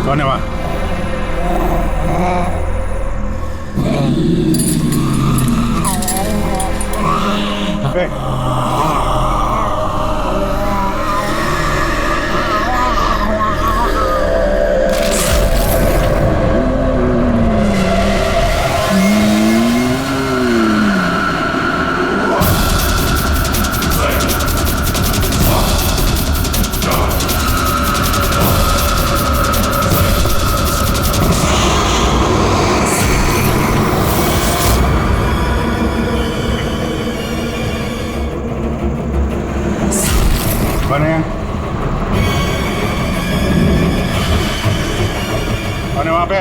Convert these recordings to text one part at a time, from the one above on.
कौन है वहां? कौन है वहां पे?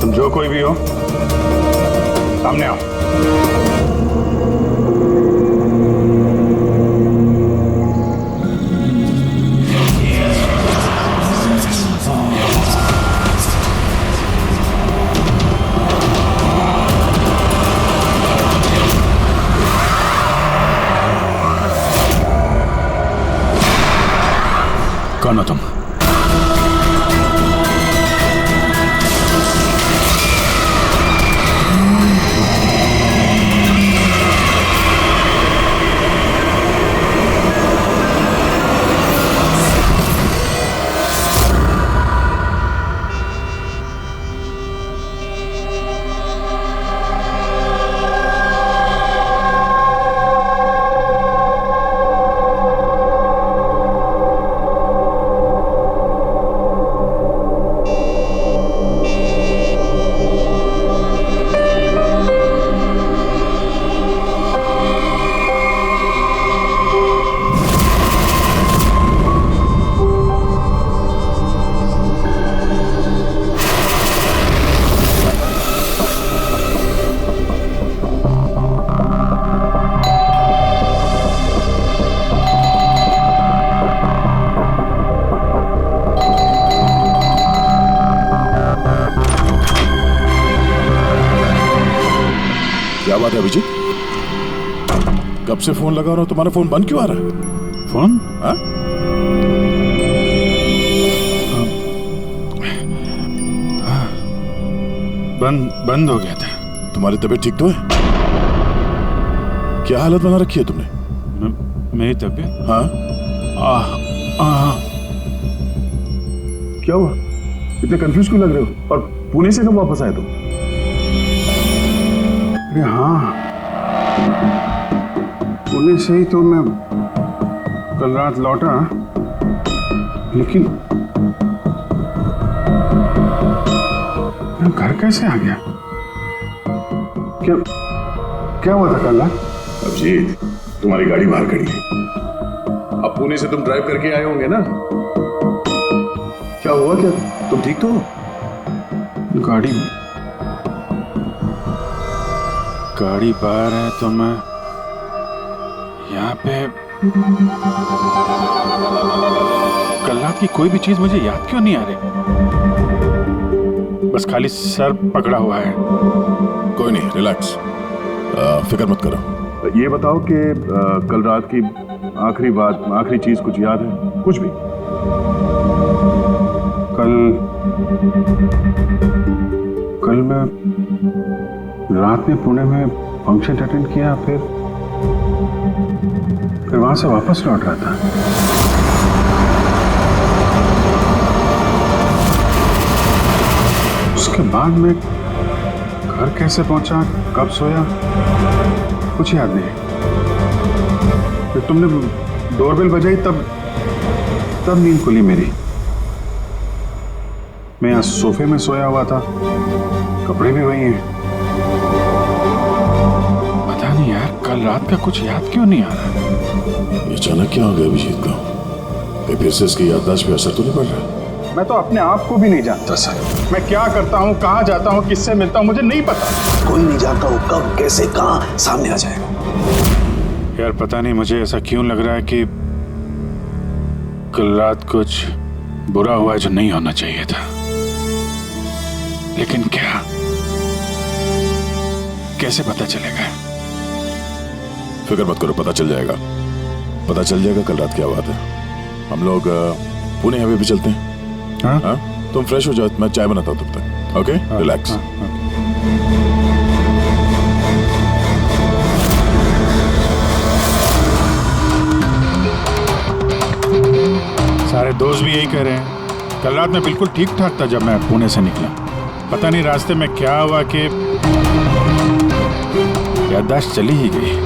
तुम जो कोई भी हो, सामने आओ। कौन हो तुम? क्या बात है अभिजीत? कब से फोन लगा रहा हूं, तुम्हारा फोन बंद क्यों आ रहा है? फोन? हाँ? बंद हो गया था। तुम्हारी तबीयत ठीक तो है? क्या हालत बना रखी है तुमने? मेरी तबीयत? हाँ? क्या हुआ? इतने कंफ्यूज क्यों लग रहे हो? और पुणे से कब वापस आए तुम? अरे हाँ, पुणे से ही तो मैं कल रात लौटा, लेकिन मैं घर कैसे आ गया? क्या हुआ था कल रात? अभिजीत, तुम्हारी गाड़ी बाहर खड़ी है। अब पुणे से तुम ड्राइव करके आए होंगे ना? क्या हुआ? क्या तुम ठीक तो हो? गाड़ी बाहर है तो मैं यहाँ पे। कल रात की कोई भी चीज मुझे याद क्यों नहीं आ रही? बस खाली सर पकड़ा हुआ है। कोई नहीं, रिलैक्स, फिक्र मत करो। ये बताओ कि कल रात की आखिरी बात, आखिरी चीज कुछ याद है? कुछ भी? कल मैं रात में पुणे में फंक्शन अटेंड किया, फिर वहां से वापस लौट रहा था। उसके बाद मैं घर कैसे पहुंचा, कब सोया, कुछ याद नहीं। फिर तुमने डोरबेल बजाई, तब नींद खुली मेरी। मैं यहाँ सोफे में सोया हुआ था, कपड़े भी वही हैं। पता नहीं यार, कल रात का कुछ याद क्यों नहीं आ रहा। ये अचानक क्या हो गया अभिजीत को? कहीं फिर से इसकी याददाश्त पे असर तो नहीं पड़ रहा? मैं तो अपने आप को भी नहीं जानता सर। मैं क्या करता हूँ, कहाँ जाता हूँ, किससे मिलता हूँ, मुझे नहीं पता। कोई नहीं जानता वो कब कैसे कहाँ सामने आ जाएगा। यार पता नहीं मुझे ऐसा क्यों लग रहा है कि कल रात कुछ बुरा हुआ है जो नहीं होना चाहिए था। लेकिन क्या, कैसे पता चलेगा? फिक्र मत करो, पता चल जाएगा। पता चल जाएगा कल रात क्या बात है। हम लोग पुणे हाईवे पे चलते हैं। हाँ? हाँ? तुम फ्रेश हो जाओ, मैं चाय बनाता हूँ तब तक। Okay, relax. सारे दोस्त भी यही कह रहे हैं। कल रात में बिल्कुल ठीक ठाक था जब मैं पुणे से निकला। पता नहीं रास्ते में क्या हुआ कि याददाश्त चली ही गई।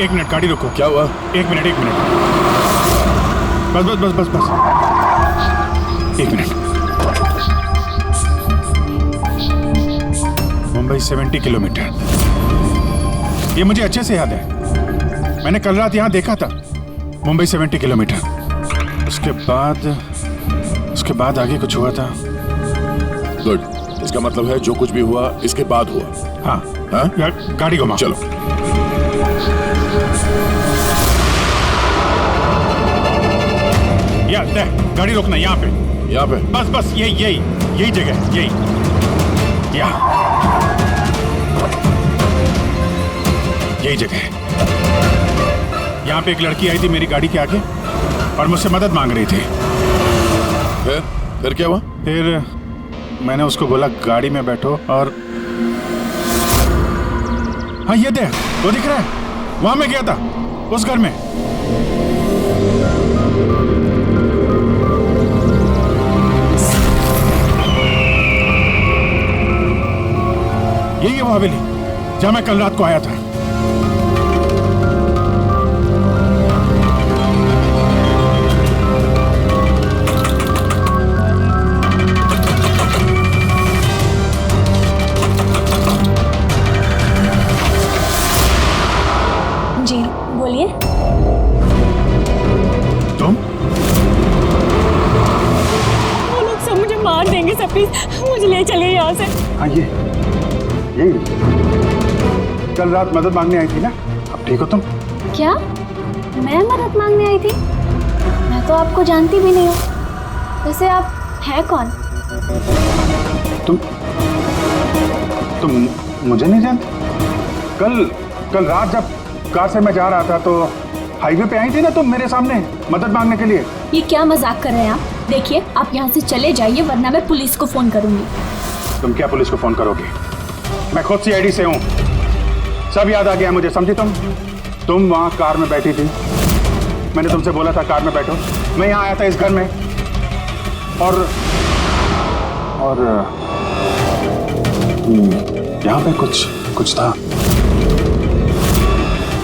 एक मिनट, गाड़ी रोको। क्या हुआ? एक मिनट। बस। एक मिनट। मुंबई 70 किलोमीटर, ये मुझे अच्छे से याद है। मैंने कल रात यहाँ देखा था, मुंबई 70 किलोमीटर। उसके बाद आगे कुछ हुआ था। गुड, इसका मतलब है जो कुछ भी हुआ इसके बाद हुआ। हाँ? यार गाड़ी घुमाओ। चलो। यार गाड़ी रोकना यहाँ पे। बस यही जगह, यही जगह है। यहाँ पे एक लड़की आई थी मेरी गाड़ी के आगे और मुझसे मदद मांग रही थी। फिर क्या हुआ? फिर मैंने उसको बोला गाड़ी में बैठो, और हाँ ये देख, वो दिख रहा है, वहां मैं गया था, उस घर में। यही है वो हवेली जहां मैं कल रात को आया था। जी बोलिए। तुम? वो लोग सब मुझे मार देंगे सर, प्लीज मुझे ले चलिए यहाँ से। हाँ यही कल रात मदद मांगने आई थी ना। अब ठीक हो तुम? क्या मैं मदद मांगने आई थी? मैं तो आपको जानती भी नहीं हूँ। वैसे आप हैं कौन? तुम मुझे नहीं जानते? कल रात जब कार से मैं जा रहा था तो हाईवे पे आई थी ना तुम मेरे सामने मदद मांगने के लिए। ये क्या मजाक कर रहे हैं आप? देखिए आप यहाँ से चले जाइए वरना मैं पुलिस को फोन करूंगी। तुम क्या पुलिस को फोन करोगे? मैं खुद CID से हूँ, सब याद आ गया मुझे, समझी तुम वहाँ कार में बैठी थी, मैंने तुमसे बोला था कार में बैठो। मैं यहाँ आया था इस घर में और यहाँ पे कुछ था।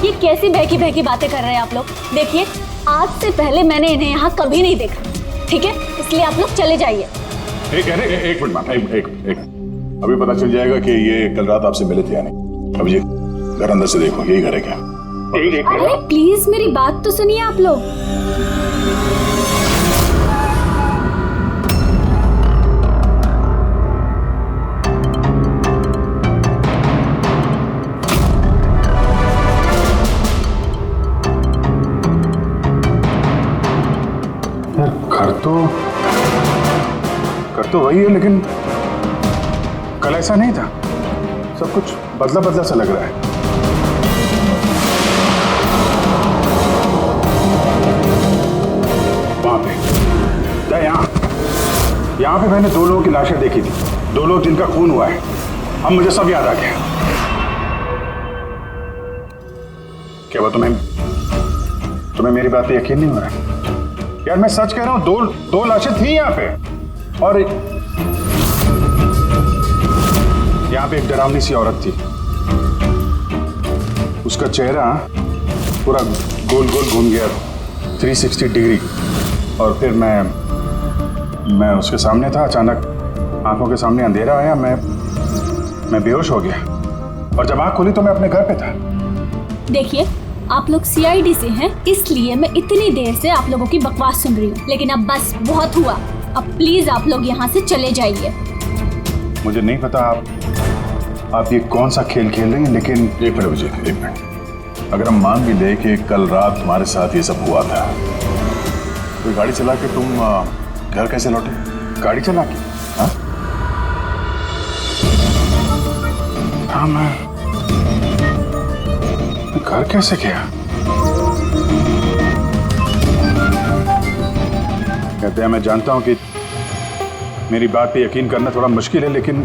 ये कैसी बहकी बातें कर रहे हैं आप लोग? देखिए आज से पहले मैंने इन्हें यहाँ कभी नहीं देखा, ठीक है? इसलिए आप लोग चले जाइए। एक मिनट, एक अभी पता चल जाएगा कि ये कल रात आपसे मिले थे या नहीं। अभिजीत, घर अंदर से देखो, यही घर है क्या? अरे प्लीज मेरी बात तो सुनिए आप लोग। यार घर तो वही है, लेकिन कल ऐसा नहीं था। सब कुछ बदला सा लग रहा है। वहां पे यहाँ पे मैंने 2 लोगों की लाशें देखी थी, 2 लोग जिनका खून हुआ है। अब मुझे सब याद आ गया। क्या वो तुम्हें मेरी बात पे यकीन नहीं हो रहा? यार मैं सच कह रहा हूँ, 2 लाशें थी यहाँ पे, और यहाँ पे एक डरावनी सी औरत थी। उसका चेहरा पूरा गोल घूम गया, 360 डिग्री। और फिर मैं उसके सामने था। अचानक आंखों के सामने अंधेरा आया, मैं बेहोश हो गया और जब आंख खुली तो मैं अपने घर पे था। देखिए, आप लोग सीआईडी से हैं, इसलिए मैं इतनी देर से आप लोगों की बकवास सुन रही हूँ। लेकिन अब बस बहुत हुआ, अब प्लीज आप लोग यहाँ से चले जाइए। मुझे नहीं पता आप ये कौन सा खेल खेल रही हैं, लेकिन एक मिनट विजय, एक मिनट। अगर हम मान भी ले कि कल रात तुम्हारे साथ ये सब हुआ था, तो गाड़ी चला के तुम घर कैसे लौटे? गाड़ी चला के? हाँ हाँ, मैं घर कैसे गया? कहते हैं, मैं जानता हूं कि मेरी बात पे यकीन करना थोड़ा मुश्किल है, लेकिन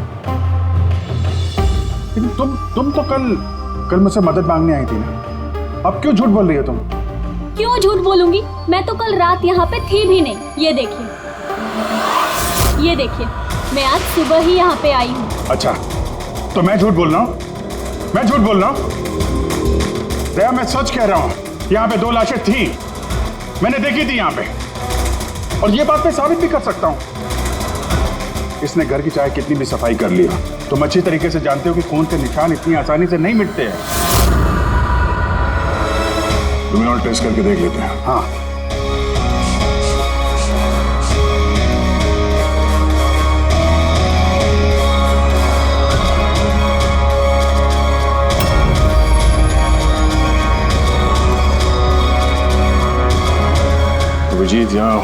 तुम तो कल मुझसे मदद मांगने आई थी ना। अब क्यों झूठ बोल रही हो तुम? क्यों झूठ बोलूंगी? मैं तो कल रात यहाँ पे थी भी नहीं। ये देखिए, मैं आज सुबह ही यहाँ पे आई हूँ। अच्छा, तो मैं झूठ बोल रहा हूँ? मैं झूठ बोल रहा हूँ? दया, मैं सच कह रहा हूँ। यहाँ पे 2 लाशें थी, मैंने देखी थी यहाँ पे, और ये बात मैं साबित भी कर सकता हूँ। इसने घर की चाहे कितनी भी सफाई कर ली हो, तुम अच्छी तरीके से जानते हो कि खून के निशान इतनी आसानी से नहीं मिटते हैं। क्रिमिनल टेस्ट करके देख लेते हैं। हाँ, अभिजीत, यहाँ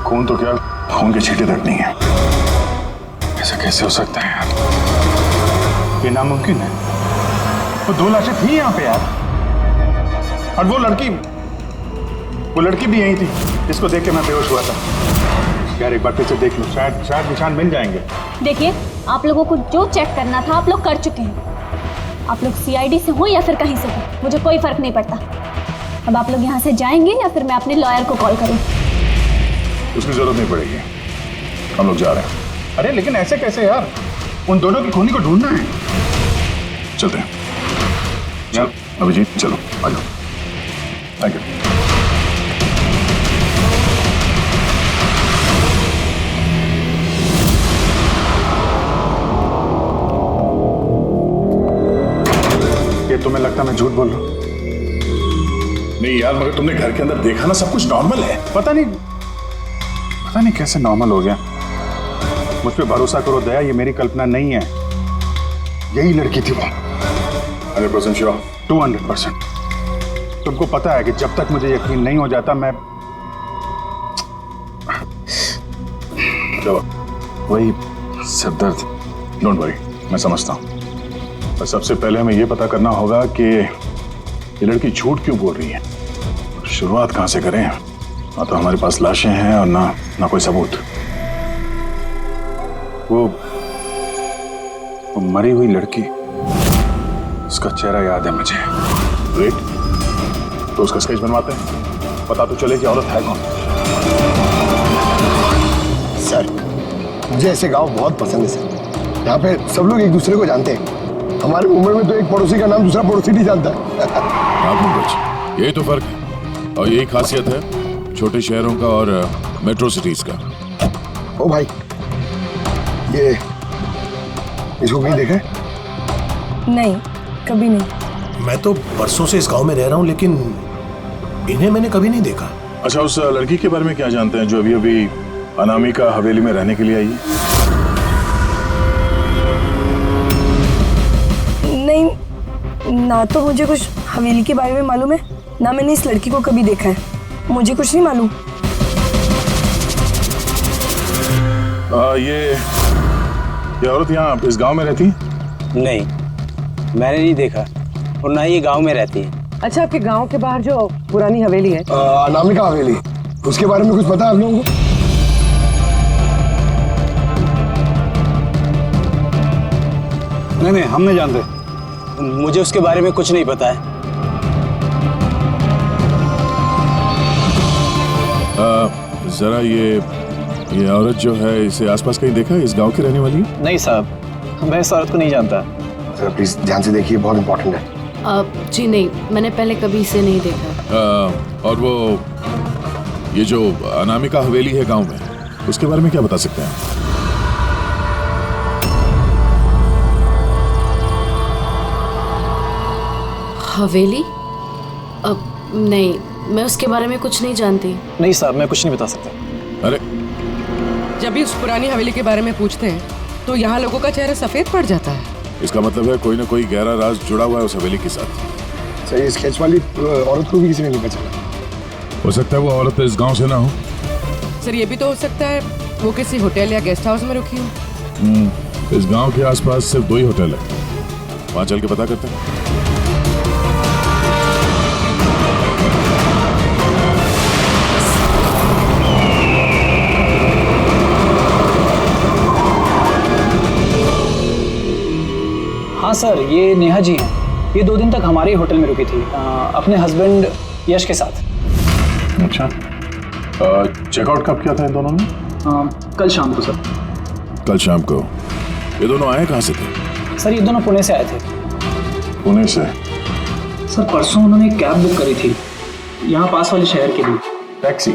खून तो क्या, खून के छींटे तक नहीं है। ऐसा कैसे हो सकता है यार? ये नामुमकिन है। वो 2 लाशें थी यहाँ पे यार, और वो लड़की भी यही थी जिसको देख के मैं बेहोश हुआ था। यार एक बार फिर से देख लो, शायद निशान मिल जाएंगे। देखिए, आप लोगों को जो चेक करना था आप लोग कर चुके हैं। आप लोग सीआईडी से हो या फिर कहीं से हो, मुझे कोई फर्क नहीं पड़ता। अब आप लोग यहाँ से जाएंगे या फिर मैं अपने लॉयर को कॉल करूँ? उसकी जरूरत नहीं पड़ेगी, हम लोग जा रहे हैं। अरे लेकिन ऐसे कैसे यार? उन दोनों की खूनी को ढूंढना है। चलते हैं। चल अभिजीत, चलो आ जाओ। Thank you. ये तुम्हें लगता मैं झूठ बोल रहा हूँ? नहीं यार, मगर तुमने घर के अंदर देखा ना, सब कुछ नॉर्मल है। पता नहीं कैसे नॉर्मल हो गया। मुझ पे भरोसा करो दया, ये मेरी कल्पना नहीं है। यही लड़की थी वो। 100% श्योर? 200%। तुमको पता है कि जब तक मुझे यकीन नहीं हो जाता मैं वही सिरदर्द। डोंट वरी, मैं समझता हूँ। पर सबसे पहले हमें यह पता करना होगा कि ये लड़की झूठ क्यों बोल रही है। शुरुआत कहाँ से करें? ना तो हमारे पास लाशें हैं और ना कोई सबूत। वो मरी हुई लड़की, उसका चेहरा याद है मुझे। ग्रेट, तो उसका स्केच बनवाते हैं, पता तो चले कि औरत है कौन। सर, मुझे ऐसे गांव बहुत पसंद है सर। यहाँ पे सब लोग एक दूसरे को जानते हैं। हमारे मुंबई में तो एक पड़ोसी का नाम दूसरा पड़ोसी नहीं जानता है। यही तो फर्क है और यही खासियत है छोटे शहरों का और मेट्रो सिटीज का। ओ भाई, ये इसको कहीं देखा है? नहीं, कभी नहीं। मैं तो बरसों से इस गांव में रह रहा हूँ, लेकिन इन्हें मैंने कभी नहीं देखा। अच्छा, उस लड़की के बारे में क्या जानते हैं जो अभी अभी अनामिका हवेली में रहने के लिए आई है? नहीं, ना तो मुझे कुछ हवेली के बारे में मालूम है, ना मैंने इस लड़की को कभी देखा है। मुझे कुछ नहीं मालूम। ये औरत यहाँ इस गांव में रहती? नहीं, मैंने नहीं देखा और ना ही ये गांव में रहती है। अच्छा, आपके गांव के बाहर जो पुरानी हवेली है, अनामिका हवेली, उसके बारे में कुछ पता है आप लोगों को? नहीं, हम नहीं जानते। मुझे उसके बारे में कुछ नहीं पता है। जरा ये औरत जो है, इसे आसपास कहीं देखा है? इस गांव की रहने वाली है? नहीं साहब, मैं इस औरत को नहीं जानता। सर प्लीज ध्यान से देखिए, बहुत इंपॉर्टेंट है। जी नहीं, मैंने पहले कभी इसे नहीं देखा। और वो ये जो अनामिका हवेली है गांव में, उसके बारे में क्या बता सकते हैं? हवेली? अब नहीं, मैं उसके बारे में कुछ नहीं जानती। नहीं साहब, मैं कुछ नहीं बता सकता। अरे जब भी उस पुरानी हवेली के बारे में पूछते हैं तो यहाँ लोगों का चेहरा सफेद पड़ जाता है। इसका मतलब है कोई ना कोई गहरा राज जुड़ा हुआ है उस हवेली के साथ। सही, इस खेच वाली औरत को भी किसी ने नहीं पहचाना। हो सकता है वो औरत इस गांव से ना हो। सर ये भी तो हो सकता है वो किसी होटल या गेस्ट हाउस में रुकी हो। इस गांव के आसपास सिर्फ 2 ही होटल है, वहां चल के पता करते हैं। हाँ सर, ये नेहा जी हैं। ये 2 दिन तक हमारे ही होटल में रुकी थी, अपने हस्बैंड यश के साथ। अच्छा, चेकआउट कब किया था इन दोनों ने? कल शाम को सर। कल शाम को? ये दोनों आए कहाँ से थे? सर ये दोनों पुणे से आए थे। पुणे से? सर परसों उन्होंने एक कैब बुक करी थी यहाँ पास वाले शहर के लिए। टैक्सी?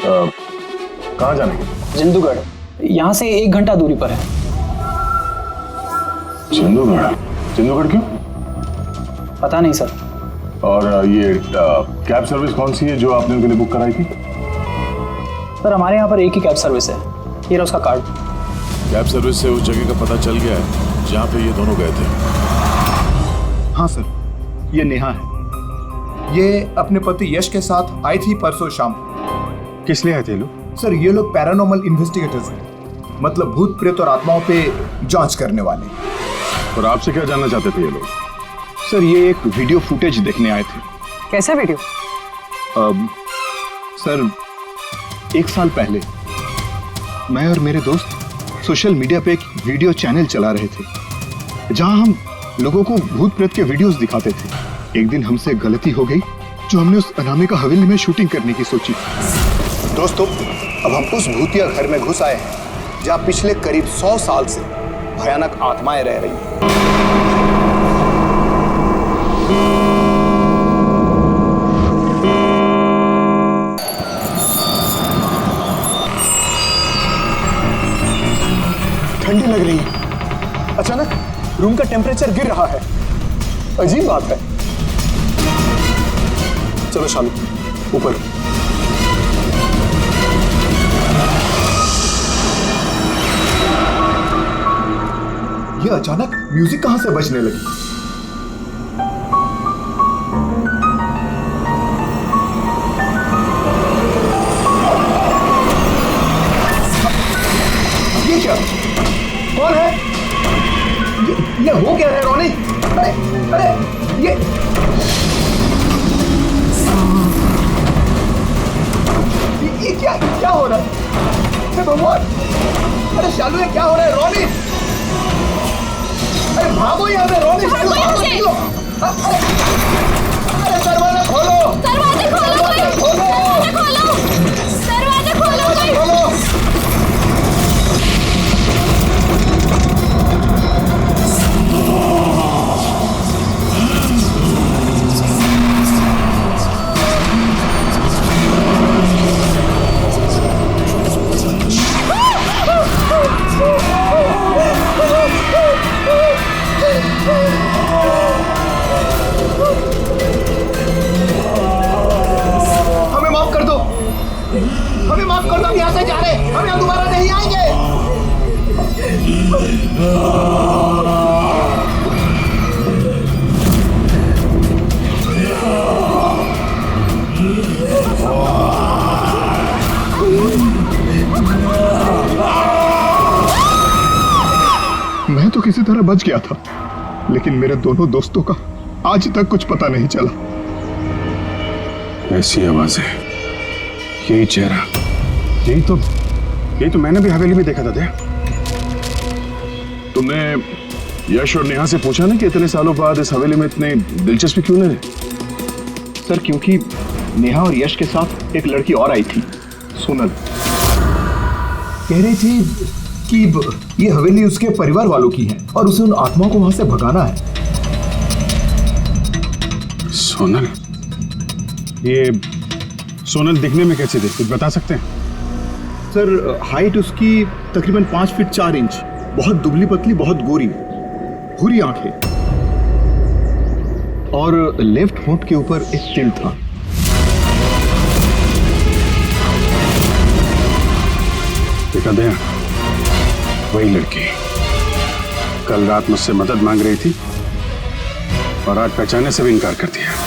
कहाँ जाने के? जिंदूगढ़, यहाँ से 1 घंटा दूरी पर है। जिंदूगढ़? जिंदूगढ़ क्यों? पता नहीं सर। और ये कैब सर्विस कौन सी है जो आपने उनके लिए बुक कराई थी? सर हमारे यहाँ पर एक ही कैब सर्विस है, ये रहा उसका कार्ड। कैब सर्विस से उस जगह का पता चल गया है जहाँ पे ये दोनों गए थे। हाँ सर, ये नेहा है। ये अपने पति यश के साथ आई थी परसों शाम। किस लिए आए थे लोग? सर ये लोग पैरानॉर्मल इन्वेस्टिगेटर्स हैं, मतलब भूत प्रेत और आत्माओं पे जांच करने वाले। और आपसे क्या जानना चाहते थे ये लोग? सर ये एक वीडियो फुटेज देखने आए थे। कैसा वीडियो? सर 1 साल पहले मैं और मेरे दोस्त सोशल मीडिया पे एक वीडियो चैनल चला रहे थे जहां हम लोगों को भूत प्रेत के वीडियोस दिखाते थे। एक दिन हमसे गलती हो गई जो हमने उस अनामिका हवेली में शूटिंग करने की सोची। दोस्तों, अब हम उस भूतिया घर में घुस आए हैं जहां पिछले करीब 100 साल से भयानक आत्माएं रह रही हैं। ठंडी लग रही है। अचानक रूम का टेम्परेचर गिर रहा है। अजीब बात है। चलो शालू, ऊपर। ये अचानक म्यूजिक कहां से बजने लगी? ये क्या? कौन है? ये हो क्या रहा है रोनी? अरे अरे ये क्या हो रहा है? भगवान! अरे शालू, ये क्या हो रहा है? रोनी, अरे भागो यहाँ से! रोनी, शालू, भागो, निकलो! अरे दरवाजा खोलो! दरवाजे खोलो! दरवाजा खोलो! दरवाजे खोलो! दरवाजा खोलो! हमें माफ कर दो, हम यहाँ से जा रहे हैं, हम यहाँ दोबारा नहीं आएंगे। मैं तो किसी तरह बच गया था, लेकिन मेरे दोनों दोस्तों का आज तक कुछ पता नहीं चला। ऐसी आवाजें, यही चेहरा, यही तो मैंने भी हवेली में देखा था। तुमने यश और नेहा से पूछा ना कि इतने सालों बाद इस हवेली में इतने दिलचस्पी क्यों ले रहे? सर क्योंकि नेहा और यश के साथ एक लड़की और आई थी, सोनल। कह रही थी कि ये हवेली उसके परिवार वालों की है और उसे उन आत्माओं को वहां से भगाना है। सोनल, ये सोनल दिखने में कैसी थी, कुछ बता सकते हैं? सर हाइट उसकी तकरीबन 5 फीट 4 इंच, बहुत दुबली पतली, बहुत गोरी, भूरी आंखें, और लेफ्ट होंठ के ऊपर एक तिल था। देखा दया, वही लड़की कल रात मुझसे मदद मांग रही थी और आज पहचानने से भी इनकार कर दिया।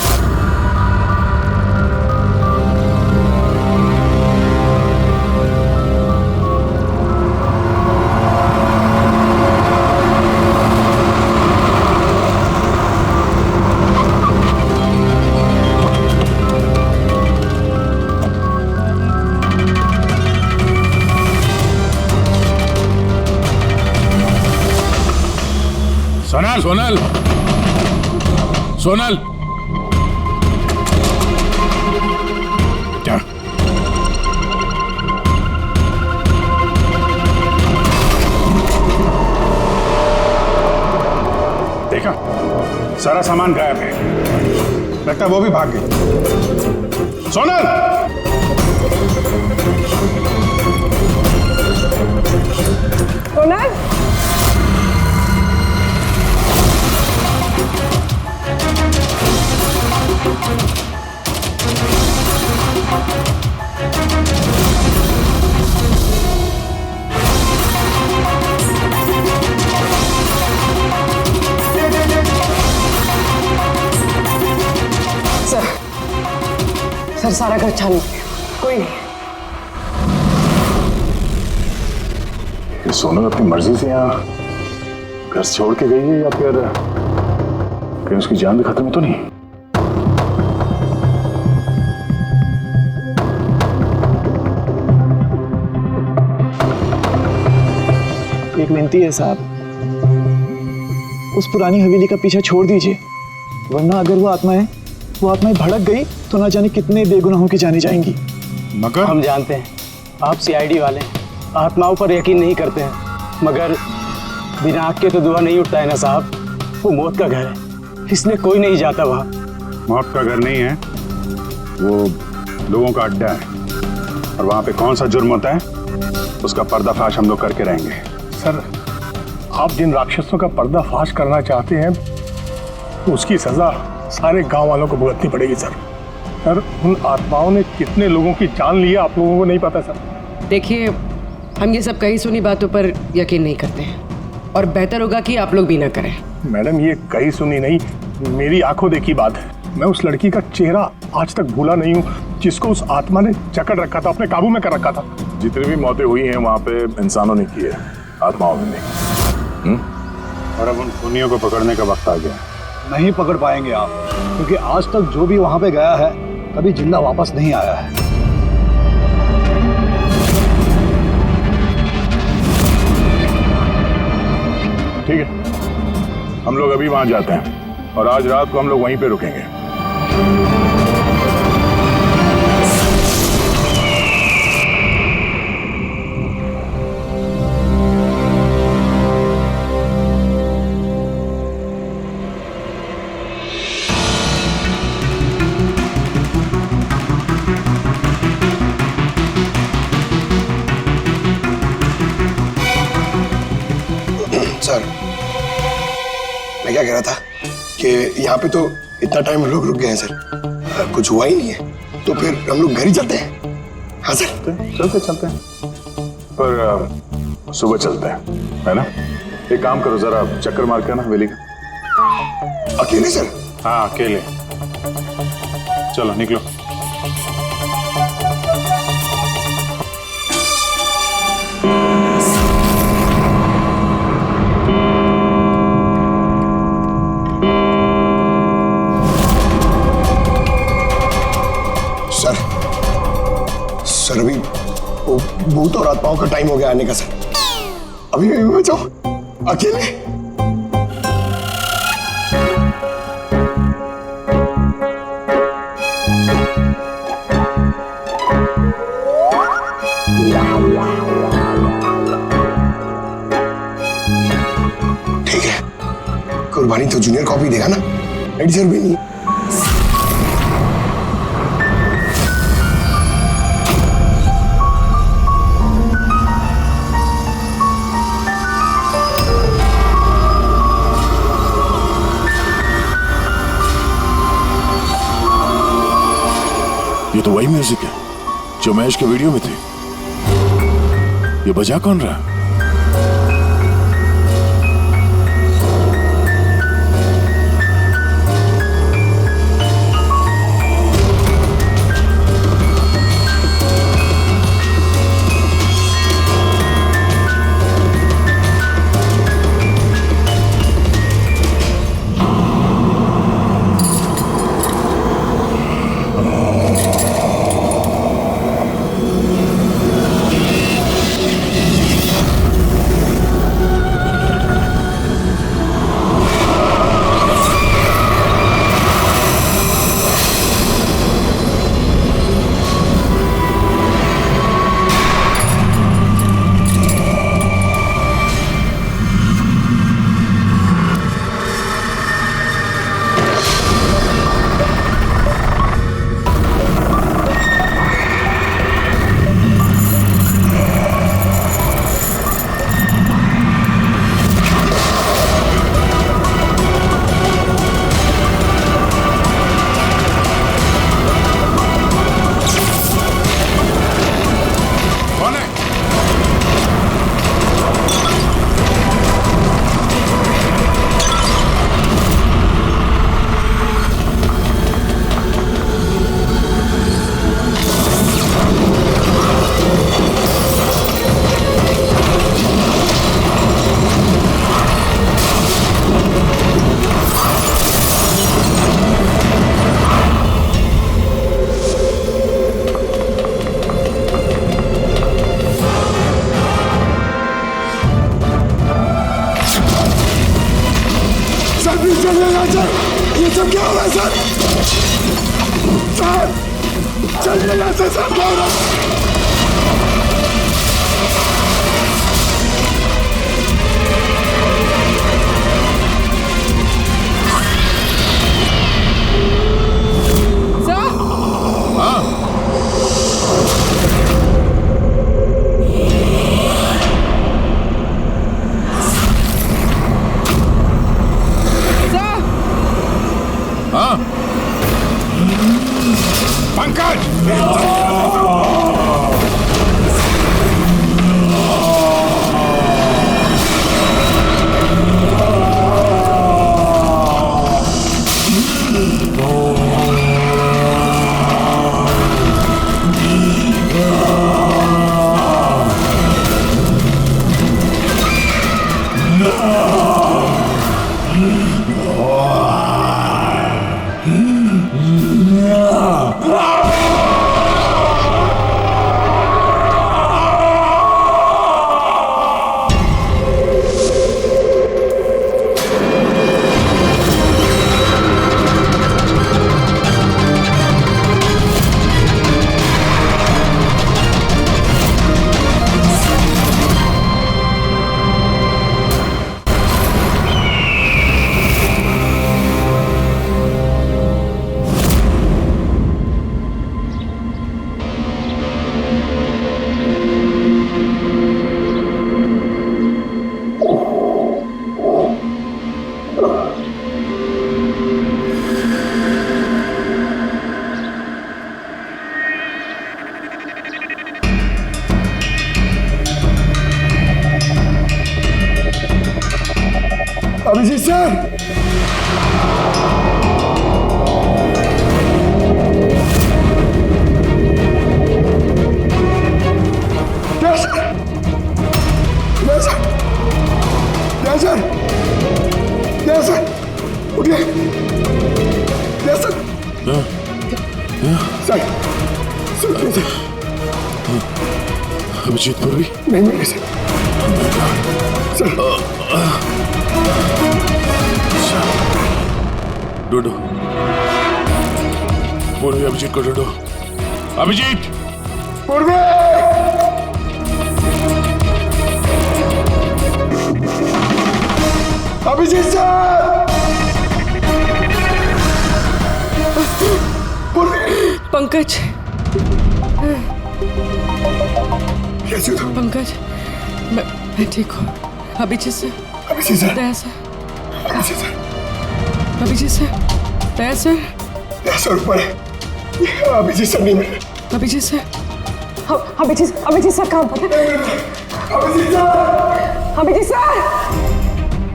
सोनल सोनल सोनल, क्या? देखा, सारा सामान गायब है, लगता है वो भी भाग गई। सोनल! सोनल, सर सारा घर छान लिया, कोई नहीं। ये सोनल अपनी मर्जी से यहाँ घर छोड़ के गई है या फिर कहीं उसकी जान भी खतरे में तो नहीं? एक विनती है साहब, उस पुरानी हवेली का पीछा छोड़ दीजिए, वरना अगर वो आत्माएं भड़क गई तो ना जाने कितने बेगुनाहों की जानी जाएंगी। मगर हम जानते हैं आप सीआईडी वाले आत्माओं पर यकीन नहीं करते हैं, मगर बिना आग के तो धुआं नहीं उठता है ना साहब। वो मौत का घर है, इसलिए कोई नहीं जाता वहाँ। मौत का घर नहीं है, वो लोगों का अड्डा है, और वहां पे कौन सा जुर्म होता है उसका पर्दाफाश हम लोग करके रहेंगे। सर, आप जिन राक्षसों का पर्दाफाश करना चाहते हैं तो उसकी सजा सारे गांव वालों को भुगतनी पड़ेगी सर। सर, उन आत्माओं ने कितने लोगों की जान ली है आप लोगों को नहीं पता सर। देखिए, हम ये सब कही सुनी बातों पर यकीन नहीं करते हैं, और बेहतर होगा कि आप लोग भी ना करें। मैडम, ये कही सुनी नहीं, मेरी आंखों देखी बात है। मैं उस लड़की का चेहरा आज तक भूला नहीं हूँ, जिसको उस आत्मा ने जकड़ रखा था, अपने काबू में कर रखा था। जितनी भी मौतें हुई हैं वहां पे इंसानों ने की है, आत्माओं ने नहीं। और अब उन खूनियों को पकड़ने का वक्त आ गया। नहीं पकड़ पाएंगे आप, क्योंकि आज तक जो भी वहां पे गया है कभी जिंदा वापस नहीं आया है। ठीक है, हम लोग अभी वहां जाते हैं और आज रात को हम लोग वहीं पे रुकेंगे। सर, मैं क्या कह रहा था कि यहाँ पे तो इतना टाइम लोग रुक गए हैं सर, कुछ हुआ ही नहीं है, तो फिर हम लोग घर ही चलते हैं। हाँ सर, चलते हैं, पर सुबह चलते हैं, है ना? एक काम करो, जरा चक्कर मार के ना हवेली का। अकेले सर? हाँ, अकेले। चलो निकलो। सर, अभी वो भूत और आत्माओं का टाइम हो गया आने का सर। अभी मैं जाऊं अकेले? ठीक है, कुर्बानी तो जूनियर कॉपी देगा ना, एडिटर भी नहीं। ये तो वही म्यूजिक है जो महेश के वीडियो में थे। ये बजा कौन रहा है? ये सब क्या हो रहा है सर? सर चलिए यहाँ से सर, क्या हो रहा है? अभिजीत सर, उठिए सर, सर अभिजीत पूर्वी नहीं मिले सर। ढूंढो पूर्वी, अभिजीत को ढूंढो। अभिजीत पूर्वी, अभिजीत सर, पंकज, कैसे हो पंकज? मैं ठीक हूँ। Abhijeet sir, Daya sir, Abhijeet sir, Abhijeet sir, Daya sir, ऊपर है, अभिजीत सर नहीं मिले। अभिजीत सर? अभिजीत सर कहाँ पर? अभिजीत सर! अभिजीत सर!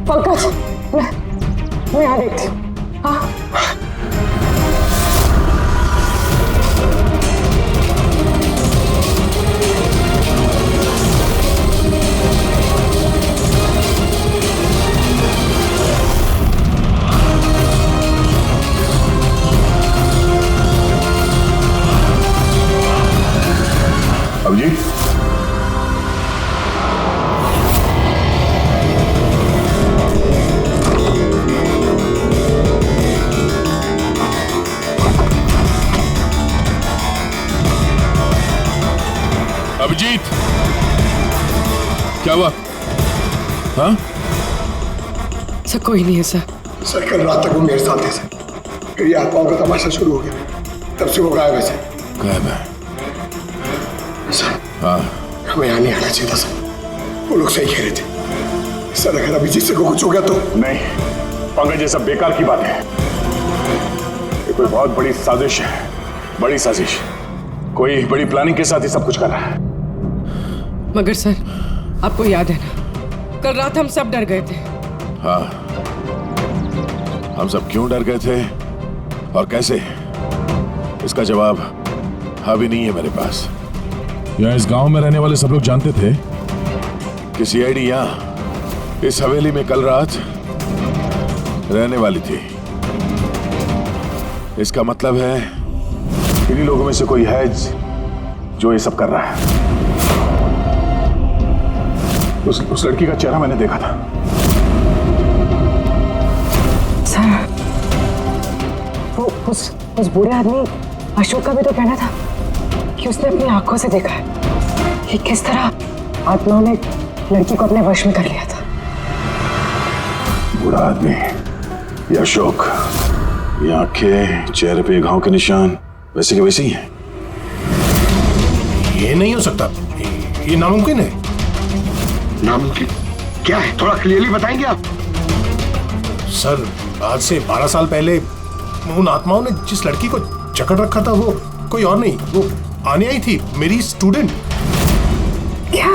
पंकज, मैं यहाँ देखती हूँ। हाँ। अभिजीत, अभिजीत, क्या हुआ? हाँ? सर कोई नहीं है सर। सर कल रात तक वो मेरे साथ थे सर, फिर ये आत्माओं का तमाशा शुरू हो गया, तब से वो गायब है सर। गायब है? सर हाँ। हमें यहाँ नहीं आना चाहिए था सर, वो लोग सही कह रहे थे सर। अगर अभिजीत से कुछ हो गया तो? नहीं पंकज, ये सब बेकार की बात है। ये कोई बहुत बड़ी साजिश है, बड़ी साजिश। कोई बड़ी प्लानिंग के साथ ही सब कुछ कर रहा है। मगर सर, आपको याद है ना, कल रात हम सब डर गए थे। हाँ, हम सब क्यों डर गए थे और कैसे, इसका जवाब अभी नहीं है मेरे पास। यहाँ इस गांव में रहने वाले सब लोग जानते थे कि सीआईडी यहाँ इस हवेली में कल रात रहने वाली थी। इसका मतलब है इन्हीं लोगों में से कोई है जो ये सब कर रहा है। उस लड़की का चेहरा मैंने देखा था। सर, वो उस बूढ़े आदमी अशोक का भी तो कहना था कि उसने अपनी आंखों से देखा है कि किस तरह आत्माओं ने लड़की को अपने वश में कर लिया था। बूढ़ा आदमी, ये अशोक, ये आंखें, चेहरे पे घाव के निशान वैसे के वैसे ही हैं। ये नहीं हो सकता, ये नामुमकिन है। नामुमकिन क्या है, थोड़ा क्लियरली बताएंगे आप? सर, आज से 12 साल पहले उन आत्माओं ने जिस लड़की को जकड़ रखा था वो कोई और नहीं, वो आने आई थी, मेरी स्टूडेंट। क्या?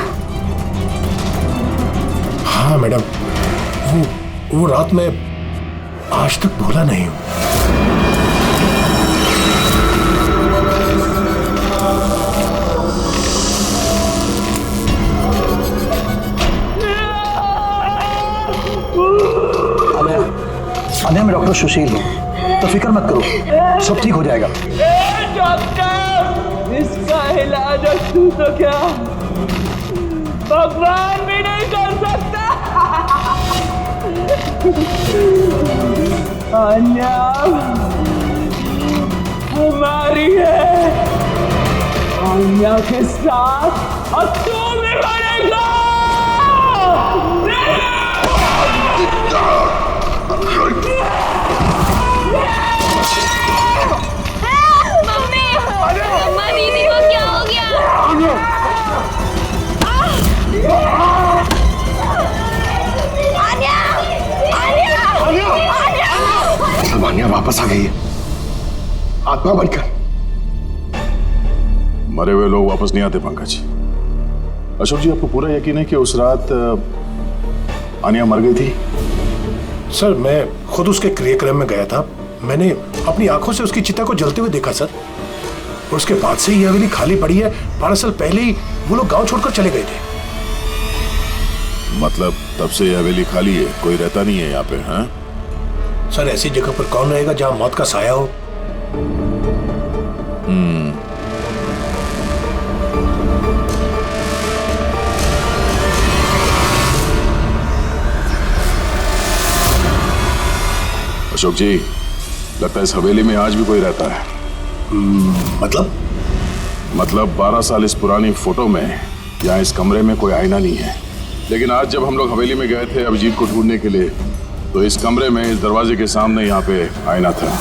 हाँ मैडम, वो रात मैं आज तक भूला नहीं हूं। अनया, मैं डॉक्टर सुशील हूँ, तो फिक्र मत करो, सब ठीक हो जाएगा। डॉक्टर, इसका इलाज तू तो क्या भगवान भी नहीं कर सकता। अन्या हमारी है, अन्या के साथ और तू भी मरेगा। मम्मी दीदी को क्या हो गया? सब आन्या वापस आ गई है, आत्मा बनकर। मरे हुए लोग वापस नहीं आते पंकज। अशोक जी, आपको पूरा यकीन है कि उस रात आन्या मर गई थी? सर, मैं खुद उसके क्रियाक्रम में गया था, मैंने अपनी आंखों से उसकी चिता को जलते हुए देखा सर। और उसके बाद से ये हवेली खाली पड़ी है। 12 साल पहले ही वो लोग गांव छोड़कर चले गए थे। मतलब तब से यह हवेली खाली है, कोई रहता नहीं है यहाँ पे? हाँ सर, ऐसी जगह पर कौन रहेगा जहां मौत का साया हो? अशोक जी, लगता है इस हवेली में आज भी कोई रहता है। मतलब 12 साल इस पुरानी फोटो में यहाँ इस कमरे में कोई आईना नहीं है, लेकिन आज जब हम लोग हवेली में गए थे अभिजीत को ढूंढने के लिए, तो इस कमरे में इस दरवाजे के सामने यहाँ पे आईना था।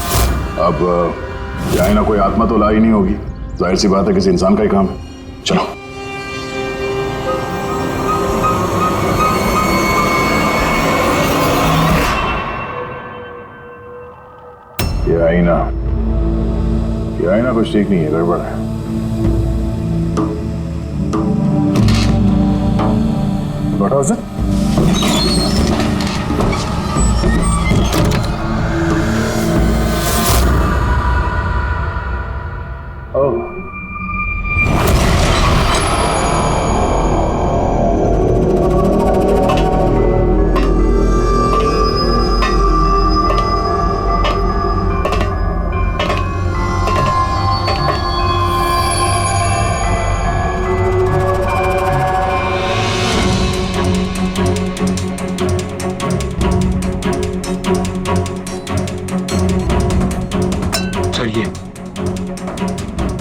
अब ये आईना कोई आत्मा तो ला ही नहीं होगी, जाहिर सी बात है किसी इंसान का ही काम है। चलो। ये ये आईना कुछ ठीक नहीं है, गड़बड़ है। What was it? Oh.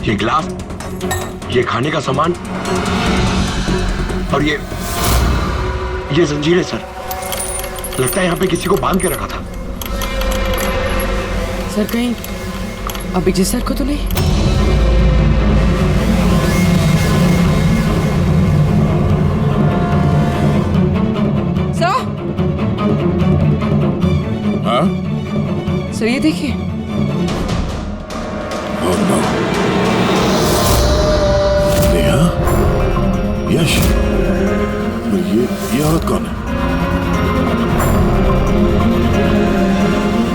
ये गिलास, ये खाने का सामान और ये जंजीरें सर, लगता है यहाँ पे किसी को बांध के रखा था। सर कहीं अभिजीत सर को तो नहीं? सर? हाँ? सर ये देखिए। Oh no. नेहा, यश, और ये औरत कौन है?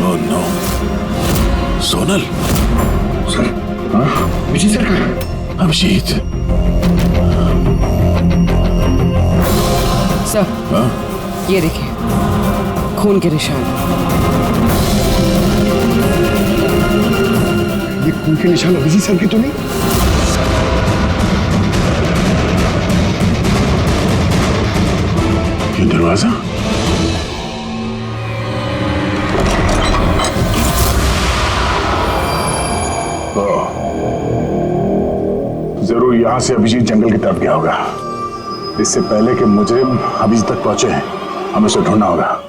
Oh no. सोनल। सर, हाँ? अभिजीत सर कहाँ है? अभिजीत। सर, हाँ? ये देखिए, खून के निशान। ये खून के निशान अभिजीत सर के तो नहीं? ये दरवाजा? जरूर यहां से अभिजीत जंगल की तरफ गया होगा। इससे पहले कि मुजरिम अभिजीत तक पहुंचे हैं, हमें उसे ढूंढना होगा।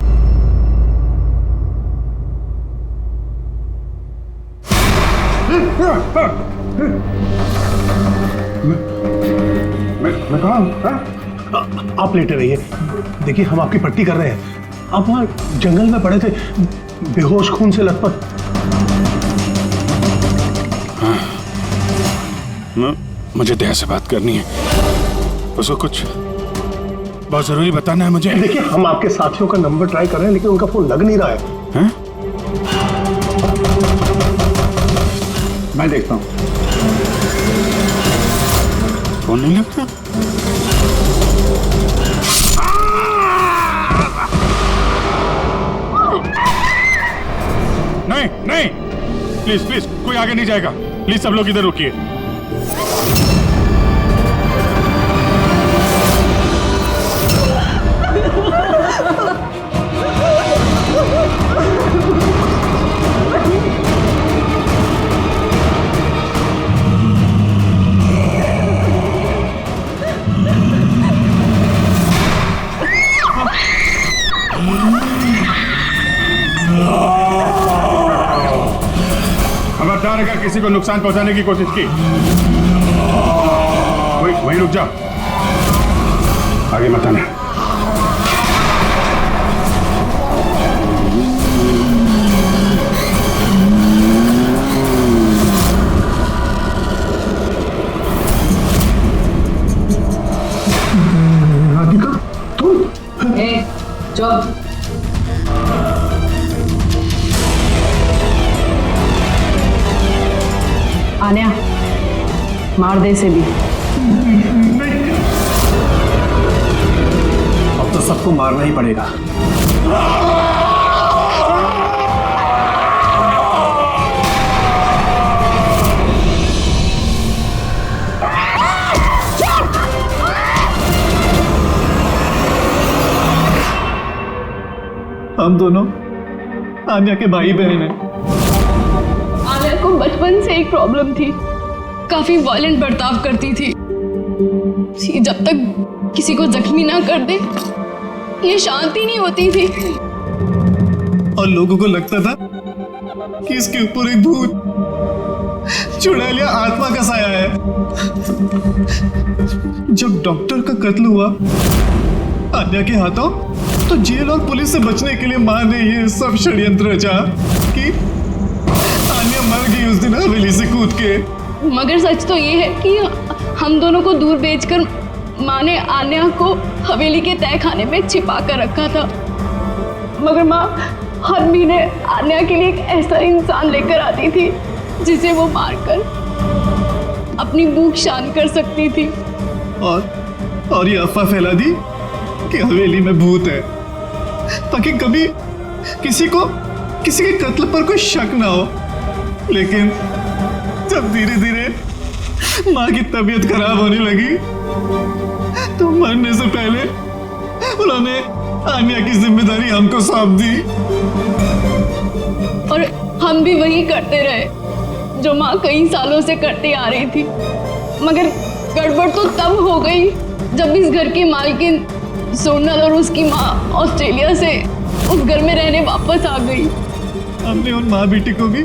मैं कहाँ हूँ? आप लेटे रहिए, देखिए हम आपकी पट्टी कर रहे हैं। आप वहाँ जंगल में पड़े थे, बेहोश, खून से लथपथ। हाँ, मुझे दया से बात करनी है, उसको कुछ बहुत जरूरी बताना है मुझे। देखिए हम आपके साथियों का नंबर ट्राई कर रहे हैं, लेकिन उनका फोन लग नहीं रहा है। हैं? मैं देखता हूँ। फोन नहीं लगता? नहीं नहीं, प्लीज प्लीज, कोई आगे नहीं जाएगा। प्लीज सब लोग इधर रुकिए। खबरदार अगर किसी को नुकसान पहुंचाने की कोशिश की, वहीं रुक जाओ, आगे मत आना। राधिका, तुम? चुप। आन्या, मार दे इसे भी। अब तो सबको मारना ही पड़ेगा। हम दोनों आन्या के भाई बहन हैं। आन्या को बचपन से एक प्रॉब्लम थी, काफी वायलेंट बर्ताव करती थी। जब तक किसी को जख्मी ना कर दे, ये शांति नहीं होती थी। और लोगों को लगता था कि इसके ऊपर एक भूत, चुड़ैलिया आत्मा का साया है। जब डॉक्टर का कत्ल हुआ आन्या के हाथों, तो जेल और पुलिस से बचने के लिए मां ने ये सब षड्यंत्र रचा कि आन्या मर गई उस दिन हवेली से कूद के। मगर सच तो ये है कि हम दोनों को दूर भेजकर माँ ने आन्या को हवेली के तय खाने में छिपा कर रखा था। मगर माँ हर महीने आन्या के लिए एक ऐसा इंसान लेकर आती थी जिसे वो मारकर अपनी भूख शांत कर सकती थी। और ये अफवाह फैला दी कि हवेली में भूत है, ताकि कभी किसी के कत्ल पर कोई शक ना हो। लेकिन जब धीरे धीरे माँ की तबीयत खराब होने लगी तो मरने से पहले उन्होंने आन्या की जिम्मेदारी हमको सौंप दी। और हम भी वही करते रहे जो माँ कई सालों से करती आ रही थी। मगर गड़बड़ तो तब हो गई जब इस घर की मालकिन सोनल और उसकी माँ ऑस्ट्रेलिया से उस घर में रहने वापस आ गई। हमने उन माँ बेटी को भी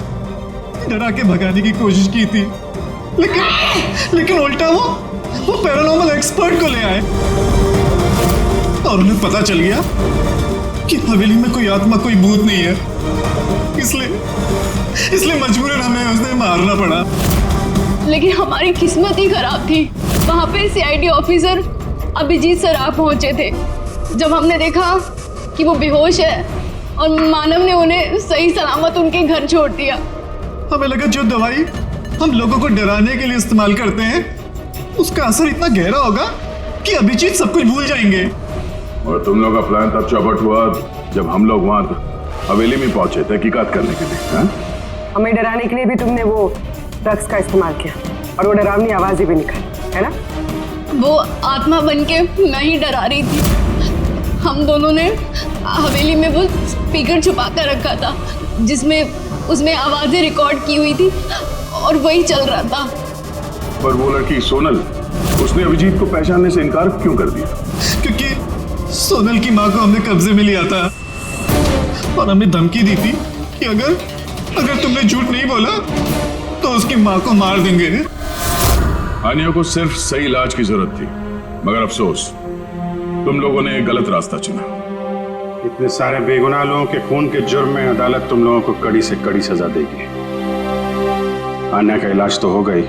डरा के भगाने की कोशिश की थी, लेकिन उल्टा वो पैरानॉर्मल एक्सपर्ट को ले आए और उन्हें पता चल गया कि हवेली में कोई आत्मा, कोई भूत नहीं है। इसलिए मजबूरन हमें उसने मारना पड़ा। लेकिन हमारी किस्मत ही खराब थी। वहाँ पे सीआईडी ऑफिसर अभिजीत सराफ पहुंचे थे। जब हमने देखा कि वो बेहोश है और मानव ने उन्हें सही सलामत उनके घर छोड़ दिया, हमें लगा जो दवाई हम लोगों को डराने के लिए इस्तेमाल करते हैं उसका असर इतना गहरा होगा कि अभिजीत सब कुछ भूल जाएंगे। और तुम लोग का प्लान तब चौपट हुआ जब हम लोग वहां हवेली में पहुंचे तहकीकात करने के लिए। हाँ? हमें डराने के लिए भी तुमने वो ड्रग्स का इस्तेमाल किया और वो डरावनी आवाजें भी निकाली, है ना? वो आत्मा बन के मैं ही डरा रही थी। हम दोनों ने हवेली में वो स्पीकर छुपा कर रखा था उसमें आवाजें रिकॉर्ड की हुई थी और वही चल रहा था। पर वो लड़की सोनल, उसने अभिजीत को पहचानने से इनकार क्यों कर दिया? क्योंकि सोनल की माँ को हमने कब्जे में लिया था और हमें धमकी दी थी कि अगर तुमने झूठ नहीं बोला तो उसकी माँ को मार देंगे। आन्या को सिर्फ सही इलाज की जरूरत थी, मगर अफसोस तुम लोगों ने गलत रास्ता चुना। इतने सारे बेगुनाह लोगों के खून के जुर्म में अदालत तुम लोगों को कड़ी से कड़ी सजा देगी। आन्या का इलाज तो हो गई,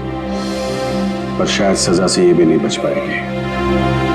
पर शायद सजा से ये भी नहीं बच पाएगी।